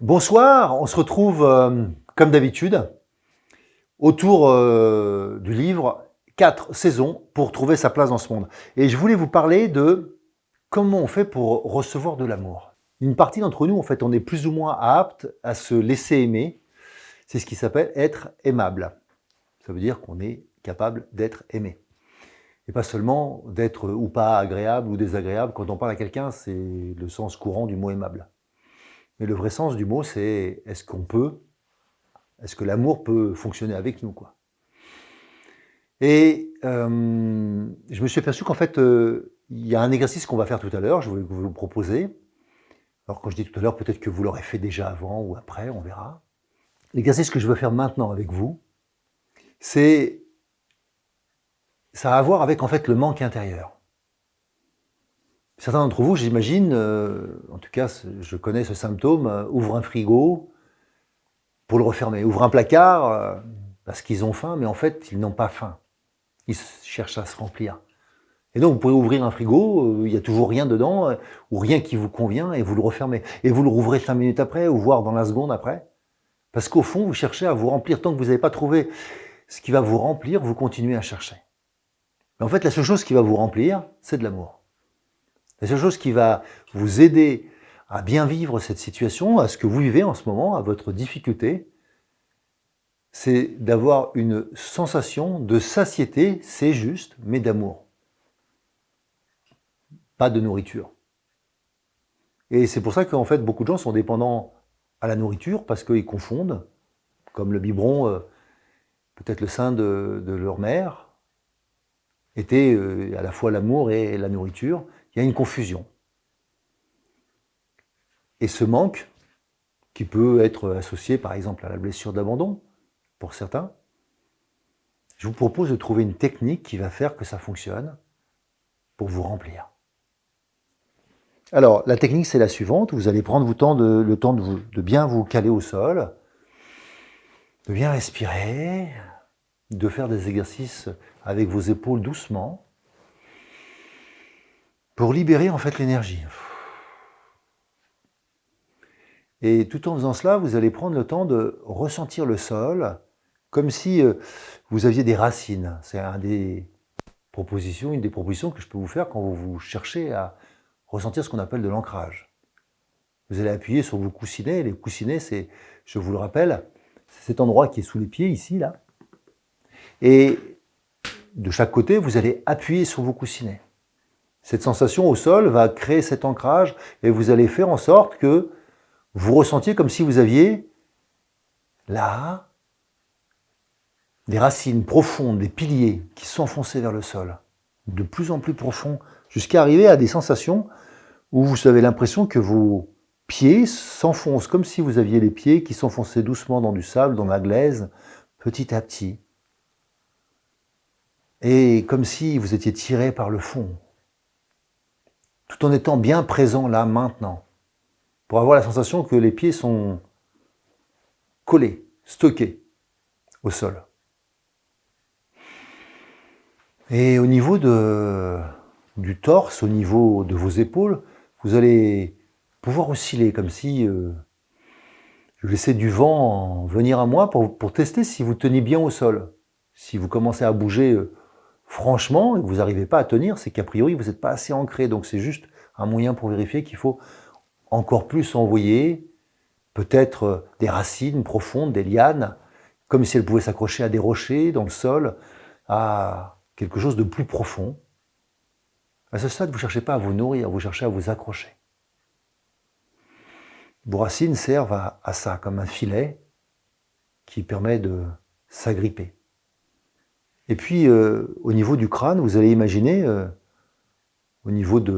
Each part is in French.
Bonsoir, on se retrouve comme d'habitude autour du livre 4 saisons pour trouver sa place dans ce monde. Et je voulais vous parler de comment on fait pour recevoir de l'amour. Une partie d'entre nous, en fait, on est plus ou moins apte à se laisser aimer. C'est ce qui s'appelle être aimable. Ça veut dire qu'on est capable d'être aimé. Et pas seulement d'être ou pas agréable ou désagréable. Quand on parle à quelqu'un, c'est le sens courant du mot aimable. Mais le vrai sens du mot, c'est est-ce que l'amour peut fonctionner avec nous, quoi. Et je me suis aperçu qu'en fait, il y a un exercice qu'on va faire tout à l'heure, je vais vous le proposer. Alors quand je dis tout à l'heure, peut-être que vous l'aurez fait déjà avant ou après, on verra. L'exercice que je veux faire maintenant avec vous, ça a à voir avec en fait le manque intérieur. Certains d'entre vous, j'imagine, en tout cas, je connais ce symptôme, ouvrent un frigo pour le refermer, ouvrent un placard parce qu'ils ont faim, mais en fait, ils n'ont pas faim. Ils cherchent à se remplir. Et donc, vous pouvez ouvrir un frigo, il n'y a toujours rien dedans, ou rien qui vous convient, et vous le refermez. Et vous le rouvrez 5 minutes après, ou voire dans la seconde après. Parce qu'au fond, vous cherchez à vous remplir. Tant que vous n'avez pas trouvé ce qui va vous remplir, vous continuez à chercher. Mais en fait, la seule chose qui va vous remplir, c'est de l'amour. La seule chose qui va vous aider à bien vivre cette situation, à ce que vous vivez en ce moment, à votre difficulté, c'est d'avoir une sensation de satiété, c'est juste, mais d'amour. Pas de nourriture. Et c'est pour ça qu'en fait, beaucoup de gens sont dépendants à la nourriture parce qu'ils confondent, comme le biberon, peut-être le sein de leur mère, était à la fois l'amour et la nourriture. Il y a une confusion. Et ce manque, qui peut être associé par exemple à la blessure d'abandon, pour certains, je vous propose de trouver une technique qui va faire que ça fonctionne pour vous remplir. Alors, la technique, c'est la suivante. Vous allez prendre le temps de bien vous caler au sol, de bien respirer, de faire des exercices avec vos épaules doucement, pour libérer en fait l'énergie. Et tout en faisant cela, vous allez prendre le temps de ressentir le sol, comme si vous aviez des racines. C'est une des propositions que je peux vous faire quand vous cherchez à ressentir ce qu'on appelle de l'ancrage. Vous allez appuyer sur vos coussinets. Les coussinets, c'est, je vous le rappelle, c'est cet endroit qui est sous les pieds, ici, là. Et de chaque côté, vous allez appuyer sur vos coussinets. Cette sensation au sol va créer cet ancrage et vous allez faire en sorte que vous ressentiez comme si vous aviez là des racines profondes, des piliers qui s'enfonçaient vers le sol, de plus en plus profonds, jusqu'à arriver à des sensations où vous avez l'impression que vos pieds s'enfoncent, comme si vous aviez les pieds qui s'enfonçaient doucement dans du sable, dans la glaise, petit à petit. Et comme si vous étiez tiré par le fond, tout en étant bien présent là, maintenant, pour avoir la sensation que les pieds sont collés, stockés au sol. Et au niveau du torse, au niveau de vos épaules, vous allez pouvoir osciller comme si je laissais du vent venir à moi pour tester si vous tenez bien au sol. Si vous commencez à bouger franchement et que vous n'arrivez pas à tenir, c'est qu'a priori vous n'êtes pas assez ancré. Donc c'est juste un moyen pour vérifier qu'il faut encore plus envoyer peut-être des racines profondes, des lianes, comme si elles pouvaient s'accrocher à des rochers dans le sol, à quelque chose de plus profond. À ce stade, vous ne cherchez pas à vous nourrir, vous cherchez à vous accrocher. Vos racines servent à ça, comme un filet qui permet de s'agripper. Et puis, au niveau du crâne, vous allez imaginer, au niveau du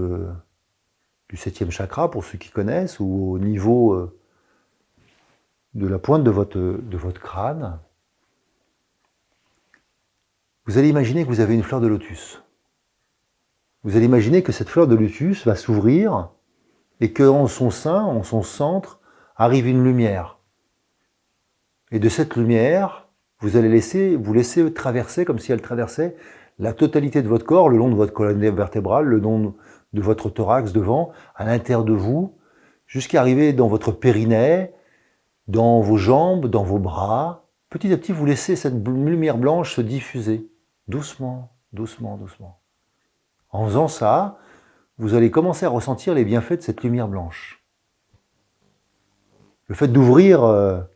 7e chakra, pour ceux qui connaissent, ou au niveau de la pointe de votre crâne, vous allez imaginer que vous avez une fleur de lotus. Vous allez imaginer que cette fleur de lotus va s'ouvrir et qu'en son sein, en son centre, arrive une lumière. Et de cette lumière, vous allez vous laisser traverser comme si elle traversait la totalité de votre corps, le long de votre colonne vertébrale, le long de votre thorax devant, à l'intérieur de vous, jusqu'à arriver dans votre périnée, dans vos jambes, dans vos bras. Petit à petit, vous laissez cette lumière blanche se diffuser, doucement, doucement, doucement. En faisant ça, vous allez commencer à ressentir les bienfaits de cette lumière blanche. Le fait d'ouvrir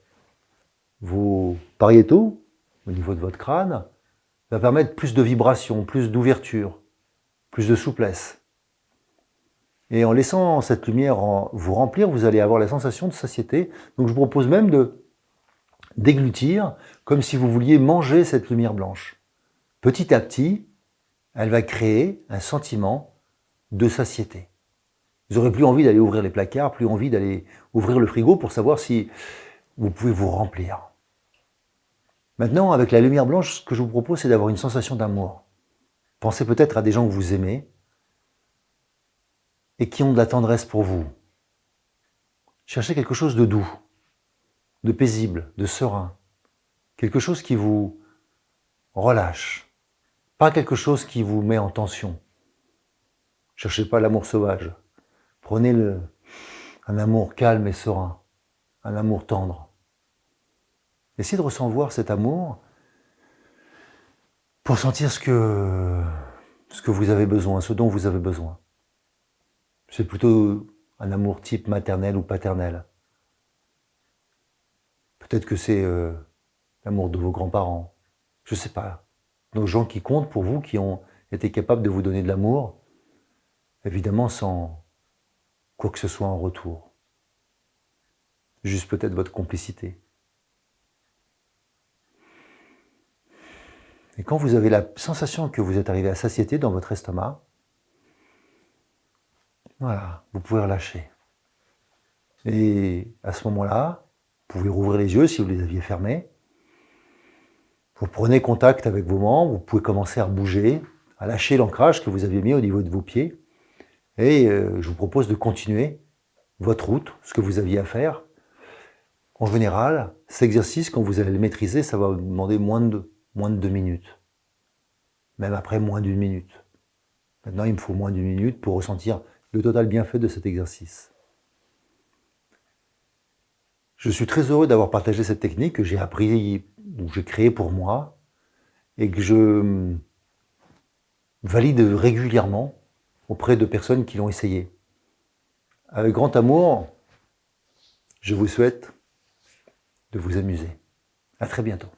vos pariétaux, au niveau de votre crâne, va permettre plus de vibration, plus d'ouverture, plus de souplesse. Et en laissant cette lumière vous remplir, vous allez avoir la sensation de satiété. Donc je vous propose même de déglutir, comme si vous vouliez manger cette lumière blanche. Petit à petit, elle va créer un sentiment de satiété. Vous n'aurez plus envie d'aller ouvrir les placards, plus envie d'aller ouvrir le frigo pour savoir si vous pouvez vous remplir. Maintenant, avec la lumière blanche, ce que je vous propose, c'est d'avoir une sensation d'amour. Pensez peut-être à des gens que vous aimez et qui ont de la tendresse pour vous. Cherchez quelque chose de doux, de paisible, de serein. Quelque chose qui vous relâche. Pas quelque chose qui vous met en tension. Cherchez pas l'amour sauvage. Prenez un amour calme et serein. Un amour tendre. Essayez de recevoir cet amour pour sentir ce que vous avez besoin, ce dont vous avez besoin. C'est plutôt un amour type maternel ou paternel. Peut-être que c'est l'amour de vos grands-parents. Je ne sais pas. Donc gens qui comptent pour vous, qui ont été capables de vous donner de l'amour, évidemment sans quoi que ce soit en retour. Juste peut-être votre complicité. Et quand vous avez la sensation que vous êtes arrivé à satiété dans votre estomac, voilà, vous pouvez relâcher. Et à ce moment-là, vous pouvez rouvrir les yeux si vous les aviez fermés. Vous prenez contact avec vos membres, vous pouvez commencer à bouger, à lâcher l'ancrage que vous aviez mis au niveau de vos pieds. Et je vous propose de continuer votre route, ce que vous aviez à faire. En général, cet exercice, quand vous allez le maîtriser, ça va vous demander moins de 2 minutes. Même après moins d'1 minute. Maintenant, il me faut moins d'1 minute pour ressentir le total bienfait de cet exercice. Je suis très heureux d'avoir partagé cette technique que j'ai appris, ou j'ai créée pour moi, et que je valide régulièrement auprès de personnes qui l'ont essayé. Avec grand amour, je vous souhaite de vous amuser. À très bientôt.